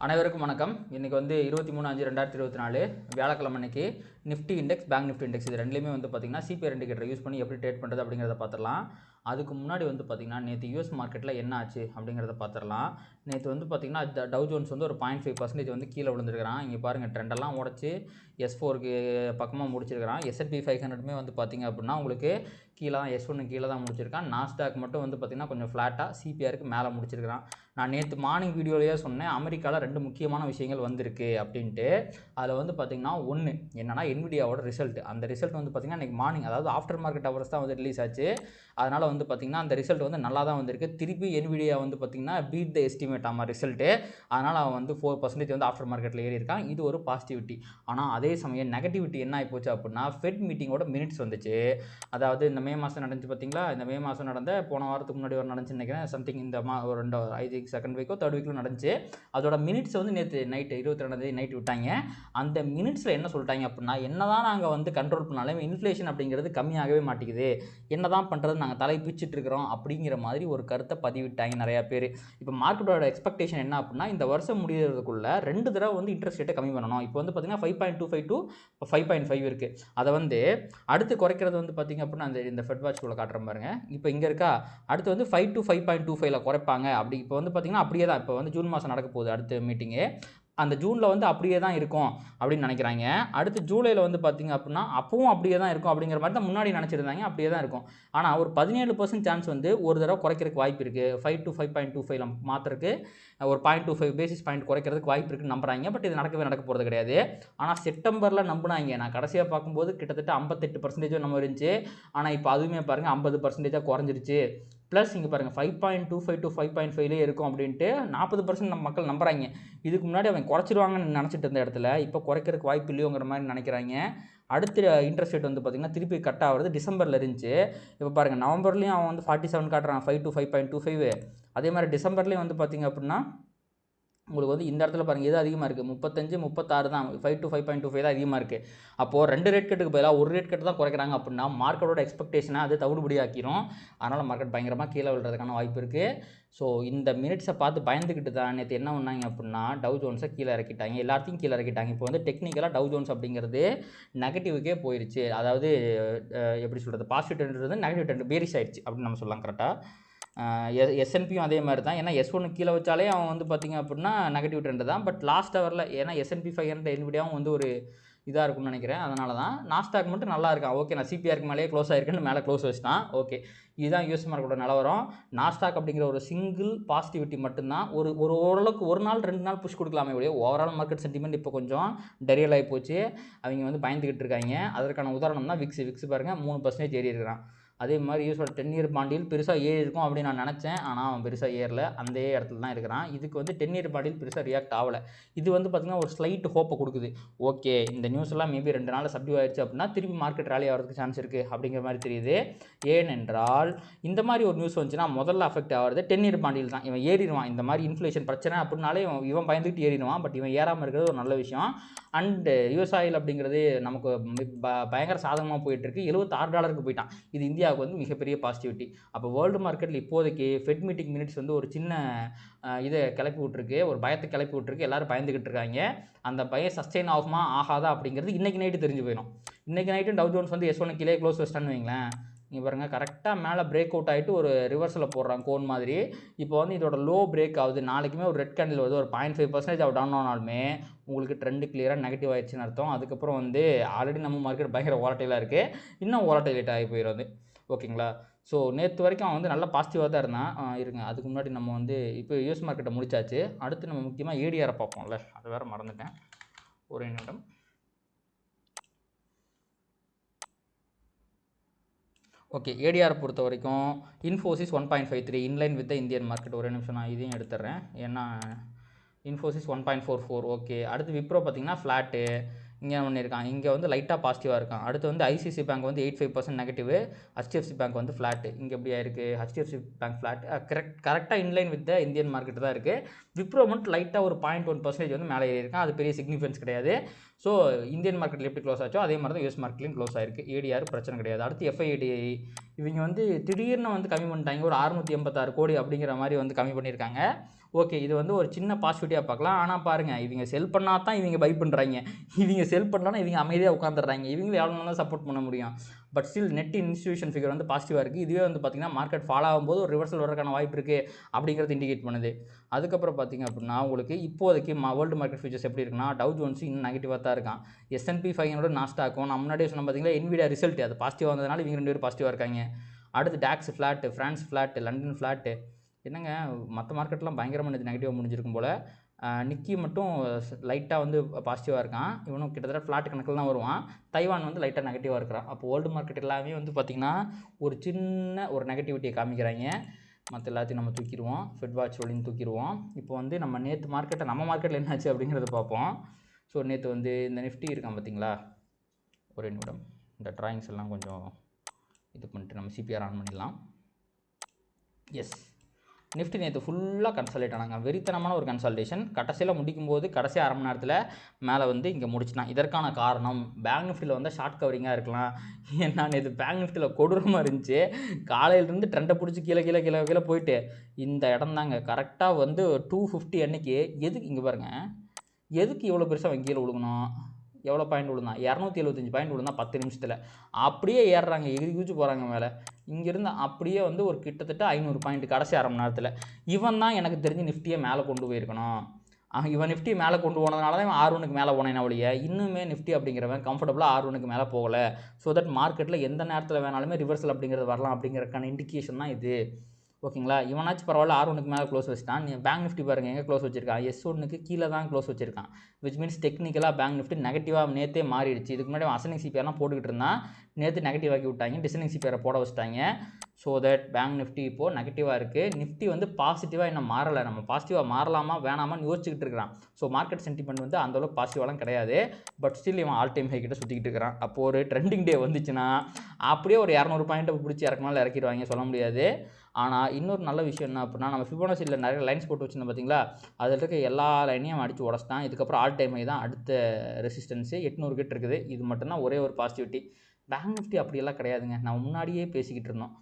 அனைவருக்கும் வணக்கம். இன்றைக்கி வந்து 23/5/2024 வியாழக்கிழமை அன்னைக்கு Nifty index, bank Nifty index இது ரெண்டுலேயுமே வந்து பார்த்திங்கன்னா சிபிஆர் இண்டிகேட்டர் யூஸ் பண்ணி எப்படி ட்ரேட் பண்ணுறது அப்படிங்கிறத பார்த்துடலாம். அதுக்கு முன்னாடி வந்து பார்த்திங்கன்னா நேற்று யூஎஸ் மார்க்கெட்டில் என்ன ஆச்சு அப்படிங்கிறத பார்த்துடலாம். நேற்று வந்து பார்த்திங்கன்னா டவ் ஜோன்ஸ் வந்து ஒரு 0.5% வந்து கீழே விழுந்துருக்கிறான். இங்கே பாருங்கள், ட்ரெண்டெல்லாம் உடச்சி S4க்கு பக்கமாக முடிச்சிருக்கிறான். S&P 500மே வந்து பார்த்திங்க அப்படின்னா உங்களுக்கு கீழே தான், S1 கீழே தான் முடிச்சிருக்கான். நாஸ்டாக் மட்டும் வந்து பார்த்திங்கன்னா கொஞ்சம் ஃப்ளாட்டாக சிபிஆருக்கு மேலே முடிச்சிருக்கிறான். நான் நேற்று மார்னிங் வீடியோலேயே சொன்னேன், அமெரிக்காவில் 2 முக்கியமான விஷயங்கள் வந்திருக்கு அப்படின்ட்டு. அதில் வந்து பார்த்திங்கன்னா ஒன்று என்னன்னா என்விடியாவோட ரிசல்ட். அந்த ரிசல்ட் வந்து பார்த்திங்கன்னா இன்றைக்கி மார்னிங், அதாவது ஆஃப்டர் மார்க்கெட் ஹவர்ஸ் தான் வந்து ரிலீஸ் ஆச்சு. அதனால் வந்து பார்த்திங்கன்னா அந்த ரிசல்ட் வந்து நல்லா தான் வந்திருக்கு. திருப்பி என்விடியா வந்து பார்த்திங்கன்னா பீட் த எஸ்டிமேட் ஆமாம் ரிசல்ட்டு. அதனால் அவன் வந்து 4% வந்து ஆஃப்டர் மார்க்கெட்டில் ஏறி இருக்கான். இது ஒரு பாசிட்டிவிட்டி. ஆனால் அதே சமயம் நெகட்டிவிட்டி என்ன ஆகி போச்சு அப்படின்னா, ஃபெட் மீட்டிங்கோட மினிட்ஸ் வந்துச்சு. அதாவது இந்த மே மாதம் நடந்துச்சு பார்த்தீங்களா, இந்த மே மாதம் நடந்த போன வாரத்துக்கு முன்னாடி ஒரு நடந்துச்சு நினைக்கிறேன். சம்திங் இந்த ஒரு 2 செகண்ட் வீக்கோ தேர்ட் வீக்கில் நடந்துச்சு. அதோட மினிட்ஸ் வந்து நேற்று நைட்டு 22 நைட் விட்டாங்க. அந்த மினிட்ஸில் என்ன சொல்லிட்டாங்க அப்படின்னா, என்னதான் நாங்கள் வந்து கண்ட்ரோல் பண்ணாலும் இன்ஃப்ளேஷன் அப்படிங்கிறது கம்மியாகவே மாட்டேங்குது, என்னதான் பண்ணுறது, நாங்கள் தலை பிச்சுட்டு இருக்கிறோம் அப்படிங்கிற மாதிரி ஒரு கருத்தை பதிவிட்டாங்க நிறையா பேர். இப்போ மார்க்கெட்டோட எக்ஸ்பெக்டேஷன் என்ன அப்படின்னா, இந்த வருஷம் முடிகிறதுக்குள்ள 2 தடவை வந்து இன்ட்ரெஸ்ட் ரேட்டை கம்மி பண்ணணும். இப்போ வந்து பார்த்தீங்கன்னா 5.25 to 5.5 இருக்குது. அதை வந்து அடுத்து குறைக்கிறது வந்து பார்த்திங்க அப்படின்னா இந்த ஃபெட் வாட்ச்குள்ளே காட்டுற பாருங்க. இப்போ இங்கே இருக்கா, அடுத்து வந்து 5 to 5.25 குறைப்பாங்க. அப்படி இப்போ வந்து பார்த்திங்கன்னா அப்படியே தான், இப்போ வந்து ஜூன் மாதம் நடக்க போகுது அடுத்த மீட்டிங்கு. அந்த ஜூனில் வந்து அப்படியே தான் இருக்கும் அப்படின்னு நினைக்கிறாங்க. அடுத்து ஜூலையில் வந்து பார்த்திங்க அப்படின்னா அப்பவும் அப்படியே தான் இருக்கும் அப்படிங்கிற மாதிரி தான் முன்னாடி நினச்சிருந்தாங்க. அப்படியே தான் இருக்கும். ஆனால் ஒரு 17% சான்ஸ் வந்து ஒரு தடவை குறைக்கிறதுக்கு வாய்ப்பு இருக்குது. 5 to 5.25 மாற்றுறதுக்கு ஒரு 0.25 பேசிஸ் பாயிண்ட் குறைக்கிறதுக்கு வாய்ப்பு இருக்குன்னு நம்புறாங்க. பட் இது நடக்க போகிறது கிடையாது. ஆனால் செப்டம்பரில் நம்பினாங்க. நான் கடைசியாக பார்க்கும்போது கிட்டத்தட்ட 58% நம்ம இருந்துச்சு. ஆனால் இப்போ அதுவுமே பாருங்கள் 50% குறைஞ்சிருச்சு. ப்ளஸ் இங்கே பாருங்கள் 5.25 to 5.5 இருக்கும் அப்படின்ட்டு 40% நம்ம மக்கள் நம்புறாங்க. இதுக்கு முன்னாடி அவன் குறைச்சிருவாங்கன்னு நினச்சிட்டு இருந்த இடத்துல இப்போ குறைக்கிறதுக்கு வாய்ப்பு இல்லையோங்கிற மாதிரி நினைக்கிறாங்க. அடுத்த இன்ட்ரெஸ்ட் ரேட் வந்து பார்த்திங்கன்னா திருப்பி கட் ஆகிறது டிசம்பரில் இருந்துச்சு. இப்போ பாருங்கள், நவம்பர்லேயும் அவன் வந்து 47 காட்டுறான், 5 to 5.25. அதே மாதிரி டிசம்பர்லேயும் வந்து பார்த்திங்க அப்படின்னா உங்களுக்கு வந்து இந்த இடத்துல பாருங்கள் எது அதிகமாக இருக்குது, 35 36 தான், 5 to 5.25 தான் அதிகமாக இருக்குது. அப்போது 2 ரேட் கட்டுக்கு பதிலாக ஒரு ரேட் கட்டு தான் குறைக்கிறாங்க அப்படின்னா மார்க்கெட்டோட எக்ஸ்பெக்டேஷனை அது தவிடுபடி ஆக்கிரும். அதனால் மார்க்கெட் பயங்கரமாக கீழே விழுறதுக்கான வாய்ப்பு இருக்குது. ஸோ இந்த மினிட்ஸை பார்த்து பயந்துக்கிட்டு தான் நேற்று என்ன பண்ணாங்க அப்படின்னா டவ் ஜோன்ஸை கீழே இறக்கிட்டாங்க, எல்லாத்தையும் கீழே இறக்கிட்டாங்க. இப்போ வந்து டெக்னிக்கலாக டவ் ஜோன்ஸ் அப்படிங்கிறது நெகட்டிவுக்கே போயிடுச்சு. அதாவது எப்படி சொல்கிறது, பாசிட்டிவ் ட்ரெண்ட் வந்து நெகட்டிவ் ட்ரெண்ட் பேரிஷ் ஆயிடுச்சு அப்படின்னு நம்ம சொல்லலாம் கரெக்டாக. S&Pயும் அதே மாதிரி தான். ஏன்னா S1 கீழே வச்சாலே அவன் வந்து பார்த்திங்க அப்படின்னா நெகட்டிவ் ட்ரெண்டு தான். பட் லாஸ்ட் ஹவரில் ஏன்னா S&P 500 என்விடியாவும் வந்து ஒரு இதாக இருக்கும்னு நினைக்கிறேன். அதனால தான் நாஸ்டாக் மட்டும் நல்லா இருக்கான். ஓகே, நான் சிபிஆருக்கு மேலேயே க்ளோஸ் ஆகிருக்குன்னு மேலே க்ளோஸ் வச்சுட்டான். ஓகே, இதுதான் யூஎஸ் மார்க்கெட்டோட நிலவரம். நாஸ்டாக் அப்படிங்கிற ஒரு சிங்கிள் பாசிட்டிவிட்டி மட்டும்தான் ஒரு ஓரளவுக்கு ஒரு நாள் 2 நாள் புஷ் கொடுக்கலாமே ஒழிய ஓவரால் மார்க்கெட் சென்டிமெண்ட் இப்போ கொஞ்சம் டெரியல் ஆகி போச்சு. அவங்க வந்து பயந்துக்கிட்டு இருக்காங்க. அதற்கான உதாரணம் தான் விக்ஸ் பாருங்கள் 3% ஏறி இருக்கிறான். அதே மாதிரி யூஎஸோட 10 இயர் பாண்டில் பெருசாக ஏறி இருக்கும் அப்படின்னு நான் நினச்சேன். ஆனால் அவன் பெருசாக ஏறல, அந்த இடத்துல தான் இருக்கிறான். இதுக்கு வந்து 10 இயர் பாண்டில் பெருசாக ரியாக்ட் ஆகலை. இது வந்து பார்த்திங்கன்னா ஒரு ஸ்லைட் ஹோப்பை கொடுக்குது. ஓகே, இந்த நியூஸ் எல்லாம் மேபி 2 நாள் சப்டியூ ஆயிடுச்சு அப்படின்னா திருப்பி மார்க்கெட் ரேலி ஆகிறதுக்கு சான்ஸ் இருக்குது அப்படிங்கிற மாதிரி தெரியுது. ஏனென்றால் இந்த மாதிரி ஒரு நியூஸ் வந்துச்சுன்னா முதல்ல அஃபெக்ட் ஆகிறது 10 இயர் பாண்டில் தான். இவன் ஏறிடுவான். இந்த மாதிரி இன்ஃப்ளேஷன் பிரச்சனை அப்படின்னாலே இவன் பயந்துக்கிட்டு ஏறிடுவான். பட் இவன் ஏறாமல் இருக்கிறது ஒரு நல்ல விஷயம். அண்டு யூஎஸ் ஆயில் அப்படிங்கிறது நமக்கு பயங்கர சாதகமாக போயிட்டுருக்கு. $76 போயிட்டான். இது இந்தியாவுக்கு வந்து மிகப்பெரிய பாசிட்டிவிட்டி. அப்போ வேர்ல்டு மார்க்கெட்டில் இப்போதைக்கு ஃபெட் மீட்டிங் மினிட்ஸ் வந்து ஒரு சின்ன இதை கிளப்பி விட்ருக்கு, ஒரு பயத்தை கிளப்பி விட்ருக்கு. எல்லோரும் பயந்துக்கிட்டு இருக்காங்க. அந்த பயம் சஸ்டெயின் ஆகுமா ஆகாதா அப்படிங்கிறது இன்றைக்கி நைட்டு தெரிஞ்சு போயிடும். இன்றைக்கி நைட்டு டவ் ஜோன்ஸ் வந்து S1 கீழே க்ளோஸ் வச்சிட்டான்னு வைங்களேன். இங்கே பாருங்கள், கரெக்டாக மேலே பிரேக் அவுட் ஆகிட்டு ஒரு ரிவர்ஸில் போடுறான் கோன் மாதிரி. இப்போ வந்து இதோட லோ பிரேக் ஆகுது. நாளைக்குமே ஒரு ரெட் கேண்டில் வருது. ஒரு 0.5% அவள் டவுன் ஆனாலுமே உங்களுக்கு ட்ரெண்டு கிளியராக நெகட்டிவ் ஆகிடுச்சுன்னு அர்த்தம். அதுக்கப்புறம் வந்து ஆல்ரெடி நம்ம மார்க்கெட் பயங்கர வாலட்டைலாக இருக்குது, இன்னும் வாலட்டைலேட் ஆகி போயிடும். ஓகேங்களா? ஸோ நேற்று வரைக்கும் அவன் வந்து நல்லா பாசிட்டிவாக தான் இருந்தான். இருங்க, அதுக்கு முன்னாடி நம்ம வந்து இப்போ யூஎஸ் மார்க்கெட்டை முடிச்சாச்சு. அடுத்து நம்ம முக்கியமாக ஏடிஆரை பார்ப்போம்ல, அது வேறு மறந்துட்டேன். ஒரே நிமிடம். ஓகே, ஏடிஆர் பொறுத்த வரைக்கும் Infosys 1.53 inline with Indian market. ஒரே நிமிஷம் நான் இதையும் எடுத்துடுறேன். ஏன்னா இன்ஃபோசிஸ் 1.44. ஓகே, அடுத்து விப்ரோ பார்த்திங்கன்னா ஃப்ளாட்டு இங்கே பண்ணியிருக்கான். இங்கே வந்து லைட்டாக பாசிட்டிவாக இருக்கான். அடுத்து வந்து ஐசிசி பேங்க் வந்து 85% நெகட்டிவ், HDFC பேங்க் வந்து ஃப்ளாட்டு. இங்கே எப்படியா இருக்குது, HDFC பேங்க் ஃப்ளாட் கரெக்டாக இன்லைன் வித் இந்தியன் மார்க்கெட் தான் இருக்குது. விப்ரோ மட்டும் லைட்டாக ஒரு 0.1% வந்து மேலே ஏறி இருக்கான். அது பெரிய சிக்னிஃபிகன்ஸ் கிடையாது. ஸோ இந்தியன் மார்க்கெட்டில் எப்படி க்ளோஸ் ஆச்சோ அதே மாதிரி தான் யூஎஸ் மார்க்கெட்லையும் க்ளோஸ் ஆயிருக்கு. ஏடிஆர் பிரச்சனை கிடையாது. அடுத்து FIDI இவங்க வந்து திடீர்னு வந்து கம்மி பண்ணிட்டாங்க. ஒரு 686 கோடி அப்படிங்கிற மாதிரி வந்து கம்மி பண்ணியிருக்காங்க. ஓகே, இது வந்து ஒரு சின்ன பாசிட்டிவாக பார்க்கலாம். ஆனால் பாருங்கள், இவங்க செல் பண்ணால் தான் இவங்க பை பண்ணுறாங்க. இவங்க செல் பண்ணலன்னா இவங்க அமைதியாக உட்காந்துடுறாங்க. இவங்களும் எவ்வளோ நாள் தான் சப்போர்ட் பண்ண முடியும்? But still net institution figure வந்து பாசிட்டிவாக இருக்குது. இதுவே வந்து பார்த்திங்கன்னா மார்க்கெட் ஃபாலோ ஆகும்போது ஒரு ரிவர்சல் வரக்கான வாய்ப்பு இருக்குது அப்படிங்கிறது இண்டிகேட் பண்ணுது. அதுக்கப்புறம் பார்த்திங்க அப்படின்னா உங்களுக்கு இப்போதைக்கு வேர்ல்டு மார்க்கெட் ஃபியூச்சர்ஸ் எப்படி இருக்குன்னா, டவ் ஜோன்ஸ் இன்னும் நெகட்டிவாக தான் இருக்கான். S&P 500 நாஸ்டாக்கும் நான் முன்னாடியே சொன்ன பார்த்தீங்களா, NVIDIA ரிசல்ட் அது பாசிட்டிவாக வந்ததுனால இவங்க 2 பேரும் பாசிட்டிவாக இருக்காங்க. அடுத்து DAX flat, France flat, London flat. என்னங்க மற்ற மார்க்கெட்லாம் பயங்கரமாக இது நெகட்டிவாக முடிஞ்சிருக்கும் போல். நிக்கி மட்டும் லைட்டாக வந்து பாசிட்டிவாக இருக்கான். இவனும் கிட்டத்தட்ட ஃப்ளாட் கணக்கில் தான் வருவான். தைவான் வந்து லைட்டாக நெகட்டிவாக இருக்கிறான். அப்போ வேர்ல்டு மார்க்கெட் எல்லாமே வந்து பார்த்திங்கன்னா ஒரு சின்ன ஒரு நெகட்டிவிட்டியை காமிக்கிறாங்க. மற்ற எல்லாத்தையும் நம்ம தூக்கிடுவோம். ஃபெட் வாட்ச் வழின்னு தூக்கிடுவோம். இப்போ வந்து நம்ம நேற்று நம்ம மார்க்கெட்டில் என்னாச்சு அப்படிங்கிறத பார்ப்போம். ஸோ நேற்று வந்து இந்த நிஃப்டி இருக்கான் பார்த்தீங்களா, ஒரு நிமிடம் இந்த ட்ராயிங்ஸ் எல்லாம் கொஞ்சம் இது பண்ணிட்டு நம்ம சிபிஆர் ஆன் பண்ணிடலாம். எஸ், நிஃப்டி நேற்று ஃபுல்லாக கன்சால்டேட் ஆனாங்க. வெறித்தனமான ஒரு கன்சால்டேஷன். கடைசியில் முடிக்கும்போது கடைசி அரை மணி நேரத்தில் மேலே வந்து இங்கே முடிச்சிட்டான். இதற்கான காரணம் பேங்க் நிஃப்டியில் வந்து ஷார்ட் கவரிங்காக இருக்கலாம். ஏன்னா நேற்று பேங்க் நிஃப்டியில் கொடூரமாக இருந்துச்சு. காலையிலேருந்து ட்ரெண்டை பிடிச்சி கீழே போயிட்டு இந்த இடம் தாங்க கரெக்டாக வந்து 250 அன்னைக்கு எதுக்கு இங்கே பாருங்கள், எதுக்கு இவ்வளோ பெருசாக அவங்க கீழே விழுகணும்? எவ்வளோ பாயிண்ட் விழுந்தான்? 275 பாயிண்ட் விழுந்தா 10 நிமிஷத்தில். அப்படியே ஏறுறாங்க, எகிரி குதிச்சு போகிறாங்க மேலே. இங்கேருந்து அப்படியே வந்து ஒரு கிட்டத்தட்ட 500 பாயிண்ட் கடைசி அரை மணி நேரத்தில். இவன் தான் எனக்கு தெரிஞ்சு நிஃப்டியை மேலே கொண்டு போயிருக்கணும். இவன் நிஃப்டி மேலே கொண்டு போனதுனால தான் இவன் R1க்கு மேலே போனேன் ஒழிய இன்னுமே நிஃப்டி அப்படிங்கிறவன் கம்ஃபர்டபுளாக R1க்கு மேலே போகலை. ஸோ தட் மார்க்கெட்டில் எந்த நேரத்தில் வேணாலுமே ரிவர்சல் அப்படிங்கிறது வரலாம் அப்படிங்கிறதுக்கான இண்டிகேஷன் தான் இது. ஓகேங்களா, இவனாச்சும் பரவாயில்ல R1க்கு மேலே க்ளோஸ் வச்சுட்டான். நீ பேங்க் நிஃப்டி பாருங்கள் எங்கே க்ளோஸ் வச்சிருக்கான், S1க்கு கீழே தான் க்ளோஸ் வச்சிருக்கான். விச் மீன்ஸ் டெக்னிக்கலாக பேங்க் நிஃப்டி நெகட்டிவாக நேற்றே மாறிடுச்சு. இதுக்கு முன்னாடி அசனிங் சிபிஆர்லாம் போட்டுக்கிட்டு இருந்தான், நேற்று நெகட்டிவ் ஆக்கி விட்டாங்க, டிசனிங் சிபிஆரை போட வச்சுட்டாங்க. ஸோ தட் பேங்க் நிஃப்டி இப்போது நெகட்டிவாக இருக்குது. நிஃப்டி வந்து பாசிட்டிவாக இன்னும் மாறலை. நம்ம பாசிட்டிவாக மாறலாமா வேணாமான்னு யோசிச்சுக்கிட்டு இருக்கிறான். ஸோ மார்க்கெட் சென்டிமெண்ட் வந்து அந்தளவுக்கு பாசிட்டிவாலாம் கிடையாது. பட் ஸ்டில் இவன் ஆல் டைம் ஹை கிட்ட சுற்றிக்கிட்டு இருக்கிறான். அப்போது ஒரு ட்ரெண்டிங் டே வந்துச்சுன்னா அப்படியே ஒரு 200 பாயிண்ட்டை பிடிச்சி இறக்கினாலும் இறக்கிடுவாங்க, சொல்ல முடியாது. ஆனால் இன்னொரு நல்ல விஷயம் என்ன அப்படின்னா, நம்ம ஃபிபோனச்சியில் நிறைய லைன்ஸ் போட்டு வச்சுருந்தோம் பார்த்தீங்களா, அதில் இருக்க எல்லா லைனையும் அடித்து உடச்சிட்டான். இதுக்கப்புறம் ஆல் டைம் ஹை தான் அடுத்த ரெசிஸ்டன்ஸு 800 கிட்ட இருக்குது. இது மட்டும்தான் ஒரே ஒரு பாசிட்டிவிட்டி. பேங்க் நிஃப்டி அப்படியெல்லாம் கிடையாதுங்க. நம்ம முன்னாடியே பேசிக்கிட்டு இருந்தோம்.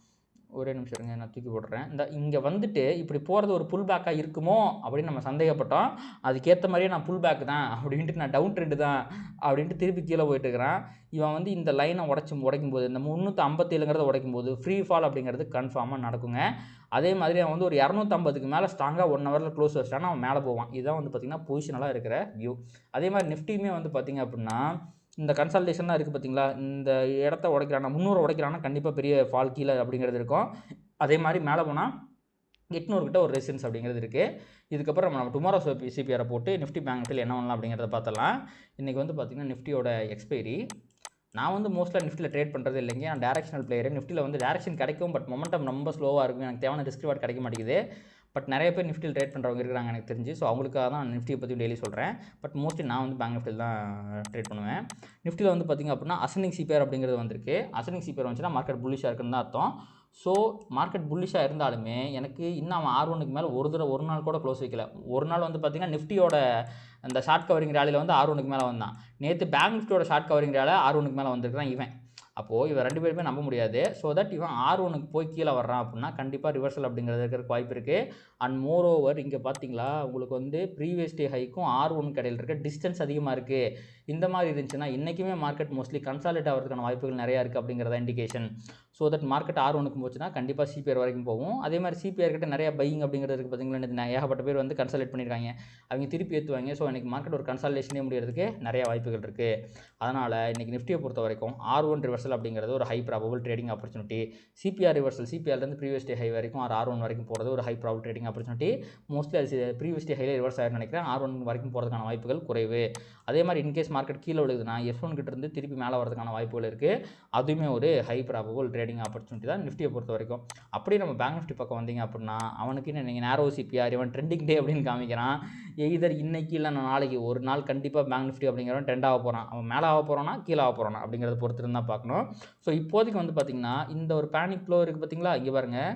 ஒரே நிமிஷம் இருங்க, நான் தூக்கி போடுறேன். இந்த இங்கே வந்துட்டு இப்படி போகிறது ஒரு புல் பேக்காக இருக்குமோ அப்படின்னு நம்ம சந்தேகப்பட்டோம். அதுக்கேற்ற மாதிரியே நான் புல் பேக் தான் அப்படின்ட்டு, நான் டவுன் ட்ரெண்டு தான் அப்படின்ட்டு திருப்பி கீழே போயிட்டு இருக்கிறான். இவன் வந்து இந்த லைனை உடைக்கும் போது, இந்த 357ங்கிறத உடைக்கும் போது ஃப்ரீ ஃபால் அப்படிங்கிறது கன்ஃபார்மாக நடக்குங்க. அதே மாதிரி அவன் வந்து ஒரு 250க்கு மேலே ஸ்ட்ராங்காக 1 ஹவரில் க்ளோஸ் வச்சிட்டான்னா அவன் மேலே போவான். இதுதான் வந்து பார்த்திங்கன்னா பொசிஷனலாக இருக்கிற வியூ. அதே மாதிரி நிஃப்டியுமே வந்து பார்த்திங்க அப்படின்னா இந்த கன்சல்டேஷன்லாம் இருக்குது பார்த்தீங்களா, இந்த இடத்த உடைக்கிறானா 300 உடைக்கிறானா கண்டிப்பாக பெரிய ஃபால் கீழே அப்படிங்கிறது இருக்கும். அதே மாதிரி மேலே போனால் 800 கிட்ட ஒரு ரெசிஸ்டன்ஸ் அப்படிங்கிறது இருக்குது. இதுக்கப்புறம் நம்ம டுமாரோ சிபிஆரை போட்டு நிஃப்டி பேங்க் நிஃப்டியில் என்ன பண்ணலாம் அப்படிங்கிறத பார்த்தலாம். இன்றைக்கி வந்து பார்த்திங்கன்னா நிஃப்டியோட எக்ஸ்பைரி. நான் வந்து மோஸ்ட்லாக நிஃப்டியில் ட்ரேட் பண்ணுறது இல்லைங்க. நான் டேரக்ஷனல் பிளேயர். நிஃப்டியில் வந்து டேரக்ஷன் கிடைக்கும், பட் மொமெண்டம் ரொம்ப ஸ்லோவாக இருக்கும். எனக்கு தேவையான ரிஸ்க் ரிவார்ட் கிடைக்க மாட்டேங்குது. பட் நிறைய பேர் நிஃப்டியில் ட்ரேட் பண்ணுறவங்க இருக்கிறாங்க எனக்கு தெரிஞ்சு. ஸோ அவங்களுக்காக தான் நான் நிஃப்டியை பற்றி டெய்லி சொல்கிறேன். பட் மோஸ்ட்லி நான் வந்து பேங்க் நிஃப்டியில் தான் ட்ரேட் பண்ணுவேன். நிஃப்டியில் வந்து பார்த்திங்க அப்படின்னா அசனிங் சிபிஆர் அப்படிங்கிறது வந்திருக்கு. அசனிங் சிபிஆர் வந்துச்சுன்னா மார்க்கெட் புல்லிஷாக இருக்குன்னு தான் அர்த்தம். ஸோ மார்க்கெட் புல்லிஷாக இருந்தாலுமே எனக்கு இன்னும் அவன் R1க்கு மேலே ஒரு நாள் கூட க்ளோஸ் வைக்கல. ஒரு நாள் வந்து பார்த்திங்கன்னா நிஃப்டியோட அந்த ஷார்ட் கவரிங் ரேலியில் வந்து R1க்கு மேலே வந்தான். நேற்று பேங்க் நிஃப்டியோட ஷார்ட் கவரிங் ரேலில் R1க்கு மேலே வந்திருக்கிறான் இவன். அப்போது இவன் 2 பேருமே நம்ப முடியாது. ஸோ தட் இவன் R1க்கு போய் கீழே வர்றான் அப்படின்னா கண்டிப்பாக ரிவர்சல் அப்படிங்கிறது இருக்கிறதுக்கு வாய்ப்பு இருக்குது. அண்ட் மோர் ஓவர் இங்கே பார்த்தீங்களா உங்களுக்கு வந்து ப்ரீவியஸ் டே ஹைக்கும் R1 கடையில் இருக்க டிஸ்டன்ஸ் அதிகமாக இருக்குது. இந்த மாதிரி இருந்துச்சுன்னா இன்றைக்குமே மார்க்கெட் மோஸ்ட்லி கன்சாலிடேட் ஆகிறதுக்கான வாய்ப்புகள் நிறையா இருக்குது அப்படிங்கிறத இண்டிகேஷன். ஸோ தட் மார்க்கெட் R1க்கு போச்சுன்னா கண்டிப்பாக சிபிஆர் வரைக்கும் போகும். அதே மாதிரி சிபிஆர் கிட்ட நிறைய பையிங் அப்படிங்கிறது இருக்குது பார்த்தீங்களா, ஏகப்பட்ட பேர் வந்து கன்சல்டேட் பண்ணியிருக்காங்க, அவங்க திருப்பி ஏற்றுவாங்க. ஸோ இன்றைக்கி மார்க்கெட் ஒரு கன்சல்டேஷனே முடியறதுக்கு நிறைய வாய்ப்புகள் இருக்குது. அதனால் இன்றைக்கி நிஃப்டியை பொறுத்த வரைக்கும் R1 ரிவர்சல் அப்படிங்கிறது ஒரு high probable trading opportunity. CPR reversal, சிபிஆர்லேருந்து ப்ரீவியஸ் டே ஹை வரைக்கும் R1 வரைக்கும் போகிறது ஒரு high probable trading opportunity. Mostly அது ப்ரீவியஸ் டே ஹையில் ரிவர்ஸ் ஆகிடும் நினைக்கிறேன். R1 வரைக்கும் போகிறதுக்கான வாய்ப்புகள் குறைவு. அதே மாதிரி இன்கேஸ் மார்க்கெட் கீழே விழுகுதுன்னா S1 கிட்ட இருந்து திருப்பி மேலே வரதுக்கான வாய்ப்புகள் இருக்குது. அதுவுமே ஒரு ஹை ப்ராபபிள் ட்ரேடிங் ஆப்பர்ச்சுனிட்டி தான் நிஃப்டியை பொறுத்த வரைக்கும். அப்படியே நம்ம பேங்க் நிஃப்டி பக்கம் வந்தீங்க அப்படின்னா அவனுக்கு நீங்கள் நேரோ சிபிஆர் இவன் ட்ரெண்டிங் டே அப்படின்னு காமிக்கிறான். எய்தர் இன்னைக்கு இல்லை நாளைக்கு ஒரு நாள் கண்டிப்பாக பேங்க் நிஃப்டி அப்படிங்கிறவன் ட்ரெண்ட் ஆக போகிறான். அவன் மேலே ஆக போகிறானா கீழே ஆக போகிறானா அப்படிங்கிறத பொறுத்து இருந்தால் பார்க்கணும். ஸோ இப்போதைக்கு வந்து பார்த்திங்கன்னா இந்த ஒரு பேனிக் ஃப்ளோ இருக்குது பார்த்தீங்களா, இங்கே பாருங்கள்.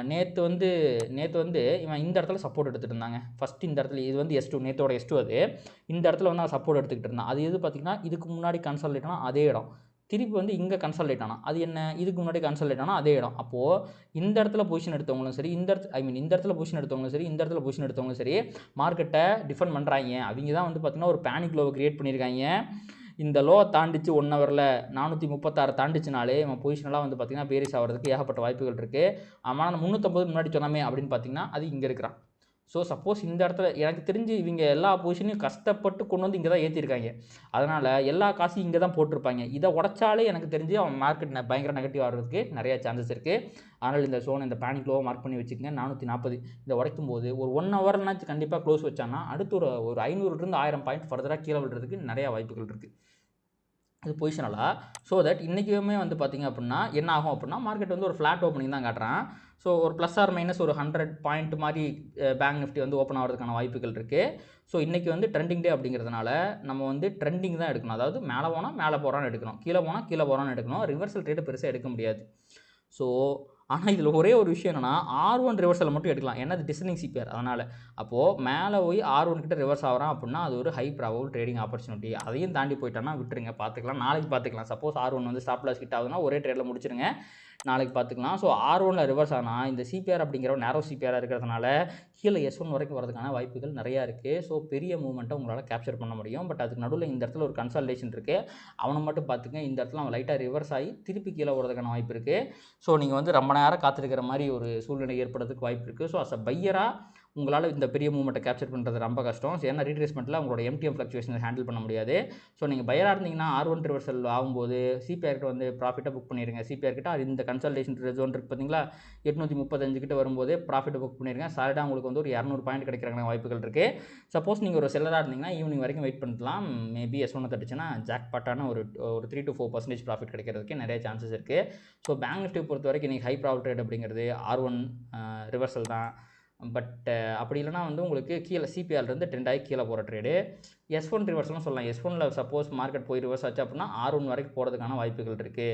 நேற்று வந்து இவன் இந்த இடத்துல சப்போர்ட் எடுத்துகிட்டு இருந்தாங்க. ஃபஸ்ட்டு இந்த இடத்துல இது வந்து S2, நேற்றோட S2 அது. இந்த இடத்துல வந்து அவன் சப்போர்ட் எடுத்துக்கிட்டு இருந்தான். அது எது பார்த்திங்கன்னா இதுக்கு முன்னாடி கன்சாலிடேட்னா அதே இடம் திருப்பி வந்து இங்கே கன்சல்டேட் ஆனால் அது என்ன, இதுக்கு முன்னாடி கன்சல்டேட் ஆனால் அதே இடம். அப்போது இந்த இடத்துல பொசிஷன் எடுத்தவங்களும் சரி, இந்த இடத்துல பொசிஷன் எடுத்தவங்களும் சரி, இந்த இடத்துல பொசிஷன் எடுத்தவங்களும் சரி, மார்க்கெட்டை டிஃபெண்ட் பண்ணுறாங்க. அவங்க தான் வந்து பார்த்திங்கன்னா ஒரு பேனிக் லோவை க்ரியேட் பண்ணியிருக்காங்க. இந்த லோ தாண்டிச்சு 1 ஹவரில் 436 தாண்டிச்சுனாலே இவன் பொசிஷனெலாம் வந்து பார்த்திங்கன்னா பேரிஸ் ஆகிறதுக்கு ஏகப்பட்ட வாய்ப்புகள் இருக்குது. ஆனால் 350 முன்னாடி சொன்னாமே அப்படின்னு பார்த்திங்கன்னா அது இங்கே இருக்கிறான். ஸோ சப்போஸ் இந்த இடத்துல எனக்கு தெரிஞ்சு இவங்க எல்லா பொசிஷனையும் கஷ்டப்பட்டு கொண்டு வந்து இங்கே தான் ஏற்றிருக்காங்க. அதனால் எல்லா காசையும் இங்கே தான் போட்டிருப்பாங்க. இதை உடச்சாலே எனக்கு தெரிஞ்சு அவன் மார்க்கெட் பயங்கர நெகட்டிவ் ஆகிறதுக்கு நிறையா சான்சஸ் இருக்குது. அதனால் இந்த ஸோனை இந்த பேனிக் லோவை மார்க் பண்ணி வச்சுக்கோங்க. 440 இதை உடைக்கும் போது ஒரு 1 ஹவர்னாச்சும் கண்டிப்பாக க்ளோஸ் வச்சான்னா அடுத்து ஒரு 500லேருந்து 1000 பாயிண்ட் ஃபர்தராக கீழே விழுறதுக்கு நிறையா வாய்ப்புகள் இருக்குது. இது பொசிஷனலாக. ஸோ தட் இன்றைக்குமே வந்து பார்த்திங்க அப்படின்னா என்ன ஆகும் அப்படின்னா மார்க்கெட் வந்து ஒரு ஃப்ளாட் ஓப்பனிங் தான் காட்டுறான். ஸோ ஒரு ப்ளஸ் ஆர் மைனஸ் ஒரு 100 பாயிண்ட் மாதிரி பேங்க் நிஃப்டி வந்து ஓப்பன் ஆகிறதுக்கான வாய்ப்புகள் இருக்குது. ஸோ இன்றைக்கி வந்து ட்ரெண்டிங் டே அப்படிங்கிறதுனால நம்ம வந்து ட்ரெண்டிங் தான் எடுக்கணும். அதாவது மேலே போனால் மேலே போகிறான்னு எடுக்கணும், கீழே போனால் கீழே போகிறான்னு எடுக்கணும். ரிவர்சல் ட்ரேடு பெருசாக எடுக்க முடியாது. ஸோ ஆனால் இதில் ஒரே ஒரு விஷயம் என்னென்னா R1 ரிவர்சல் மட்டும் எடுக்கலாம். ஏன்னா அது டிசனிங் சிபிஆர். அதனால் அப்போது மேலே போய் R1 கிட்ட ரிவர்ஸ் ஆகிறான் அப்படின்னா அது ஒரு ஹை ப்ராபபிள் ட்ரேடிங் ஆப்பர்ச்சுனிட்டி. அதையும் தாண்டி போயிட்டான்னா விட்டுருங்க, பார்த்துக்கலாம், நாளைக்கு பார்த்துக்கலாம். சப்போஸ் R1 வந்து ஸ்டாப் லாஸ் ஹிட் ஆகுதுன்னா ஒரே ட்ரேடில் முடிச்சிருங்க, நாளைக்கு பார்த்துக்கலாம். ஸோ R1ல் ரிவர்ஸ் ஆனால் இந்த சிபிஆர் அப்படிங்கிற நேரோ சிபிஆராக இருக்கிறதுனால கீழே S1 வரைக்கும் வரதுக்கான வாய்ப்புகள் நிறையா இருக்குது. ஸோ பெரிய மூவ்மெண்ட்டை உங்களால் கேப்சர் பண்ண முடியும். பட் அதுக்கு நடுவில் இந்த இடத்துல ஒரு கன்சல்டேஷன் இருக்குது. அவனை மட்டும் பார்த்துங்க. இந்த இடத்துல அவன் லைட்டாக ரிவர்ஸ் ஆகி திருப்பி கீழே வரதுக்கான வாய்ப்பு இருக்குது. ஸோ நீங்கள் வந்து ரொம்ப நேரம் காத்திருக்கிற மாதிரி ஒரு சூழ்நிலை ஏற்படுறதுக்கு வாய்ப்பு இருக்குது. ஸோ அஸ் அ பையராக உங்களால் இந்த பெரிய மூவ்மெண்ட்டை கேப்சர் பண்ணுறது ரொம்ப கஷ்டம். ஸோ ஏன்னா ரீட்ரேஸ்மெண்ட்டில் உங்களோட MTM ஃப்ளக்சுவேஷனை ஹேண்டில் பண்ண முடியாது. ஸோ நீங்கள் பையராக இருந்தீங்கன்னா R1 ரிவர்சல் ஆகும்போது சிபிஆர் கிட்ட வந்து ப்ராஃபிட்டை புக் பண்ணிடுங்க. சிபிஆர் கிட்ட அது இந்த கன்சல்டேஷன் ஜோன் இருக்குது பார்த்தீங்களா, 835 கிட்ட வரும்போது ப்ராஃபிட்டை புக் பண்ணிடுங்க. சாலிடாக உங்களுக்கு வந்து ஒரு 200 பாயிண்ட் கிடைக்கிற வாய்ப்புகள் இருக்குது. சப்போஸ் நீங்கள் ஒரு செல்லராக இருந்தீங்கன்னா ஈவினிங் வரைக்கும் வெயிட் பண்ணலாம். மேபி S1 தட்டுச்சுன்னா ஜாக் பாட்டான ஒரு 3 to 4% ப்ராஃபிட் கிடைக்கிறதுக்கு நிறைய சான்சஸ் இருக்குது. ஸோ பேங்க் நிஃப்டி பொறுத்த வரைக்கும் இன்றைக்கி ஹை ப்ராஃபிட் ட்ரேட் அப்படிங்கிறது R1 ரிவர்சல் தான். பட் அப்படி இல்லைனா வந்து உங்களுக்கு கீழே சிபிஆர்லேருந்து ட்ரெண்ட் ஆகி கீழே போகிற ட்ரேடு S1 ரிவர்ஸ்லாம் சொல்லலாம். S1ல் சப்போஸ் மார்க்கெட் போய் ரிவர்ஸ் ஆச்சு அப்படின்னா R1 வரைக்கும் போகிறதுக்கான வாய்ப்புகள் இருக்குது.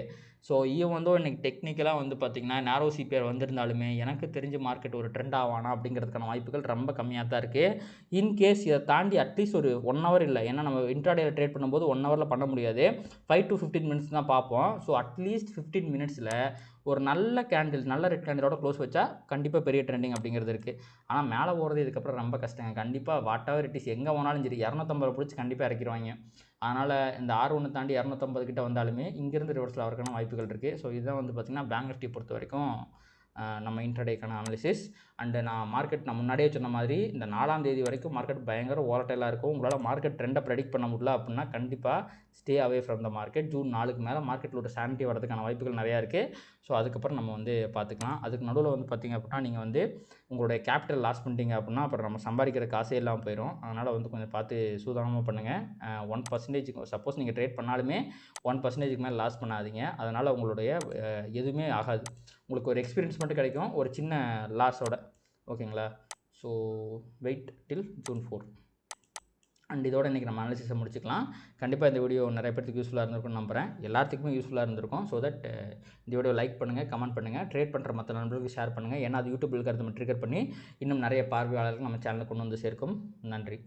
ஸோ ஈவன் வந்து இன்றைக்கி டெக்னிக்கலாக வந்து பார்த்திங்கன்னா நேரோ சிபிஆர் வந்திருந்தாலுமே எனக்கு தெரிஞ்ச மார்க்கெட் ஒரு ட்ரெண்ட் ஆவானா அப்படிங்கிறதுக்கான வாய்ப்புகள் ரொம்ப கம்மியாக தான் இருக்குது. இன்கேஸ் இதை தாண்டி அட்லீஸ்ட் ஒரு 1 ஹவர் இல்லை, ஏன்னா நம்ம இன்ட்ராடேயில் ட்ரேட் பண்ணும்போது 1 ஹவரில் பண்ண முடியாது, 5 to 15 மினிட்ஸ் தான் பார்ப்போம். ஸோ அட்லீஸ்ட் 15 மினிட்ஸில் ஒரு நல்ல கேண்டில், நல்ல ரெட் கேண்டிலோட க்ளோஸ் வச்சா கண்டிப்பாக பெரிய ட்ரெண்டிங் அப்படிங்கிறது இருக்குது. ஆனால் மேலே போகிறது இதுக்கப்புறம் ரொம்ப கஷ்டங்க. கண்டிப்பாக வாட் எவர் இட் இஸ் எங்கே போனாலும் சரி 250 பிடிச்சி கண்டிப்பாக இறக்கிடுவாங்க. அதனால் இந்த R1 தாண்டி 250 கிட்ட வந்தாலுமே இங்கேருந்து ரிவர்ஸில் வரக்கான வாய்ப்புகள் இருக்குது. ஸோ இதுதான் வந்து பார்த்திங்கன்னா பேங்க் நிஃப்டி பொறுத்த வரைக்கும் நம்ம இன்ட்ராடேக்கான அனாலிசிஸ். அண்டு நான் முன்னாடியே சொன்ன மாதிரி இந்த 4ஆம் தேதி வரைக்கும் மார்க்கெட் பயங்கர வாலட்டைலாக இருக்கும். உங்களால் மார்க்கெட் ட்ரெண்டை ப்ரெடிக்ட் பண்ண முடியல அப்படின்னா கண்டிப்பாக stay away from the market. June 4க்கு மேலே மார்க்கெட்டில் ஒரு சானிட்டி வரதுக்கான வாய்ப்புகள் நிறையா இருக்குது. ஸோ அதுக்கப்புறம் நம்ம வந்து பார்த்துக்கலாம். அதுக்கு நடுவில் வந்து பார்த்திங்க அப்படின்னா நீங்கள் வந்து உங்களுடைய கேபிட்டல் லாஸ் பண்ணிட்டீங்க அப்படின்னா அப்புறம் நம்ம சம்பாதிக்கிற காசே இல்லாமல் போயிடும். அதனால் வந்து கொஞ்சம் பார்த்து சூதானமாக பண்ணுங்கள். 1% சப்போஸ் நீங்கள் ட்ரேட் பண்ணாலுமே 1%க்கு மேலே லாஸ் பண்ணாதீங்க. அதனால் உங்களுடைய எதுவுமே ஆகாது. உங்களுக்கு ஒரு எக்ஸ்பீரியன்ஸ் மட்டும் கிடைக்கும் ஒரு சின்ன லாஸோட. ஓகேங்களா? So wait till June 4. And இதோட இன்றைக்கி நம்ம அனாலிசிஸை முடிச்சுக்கலாம். கண்டிப்பாக இந்த வீடியோ நிறைய பேருக்கு யூஸ்ஃபுல்லாக இருந்திருக்கும்னு நம்புகிறேன். எல்லாத்துக்குமே யூஸ்ஃபுல்லாக இருந்திருக்கும். ஸோ தட் இந்த வீடியோ லைக் பண்ணுங்கள், கமெண்ட் பண்ணுங்கள், ட்ரேட் பண்ணுற மற்ற நண்பர்களுக்கு ஷேர் பண்ணுங்கள். ஏன்னா அது யூடியூப்பில் இருக்கிறத நம்ம ட்ரிகர் பண்ணி இன்னும் நிறைய பார்வையாளர்கள் நம்ம சேனலுக்கு கொண்டு வந்து சேர்க்கும். நன்றி.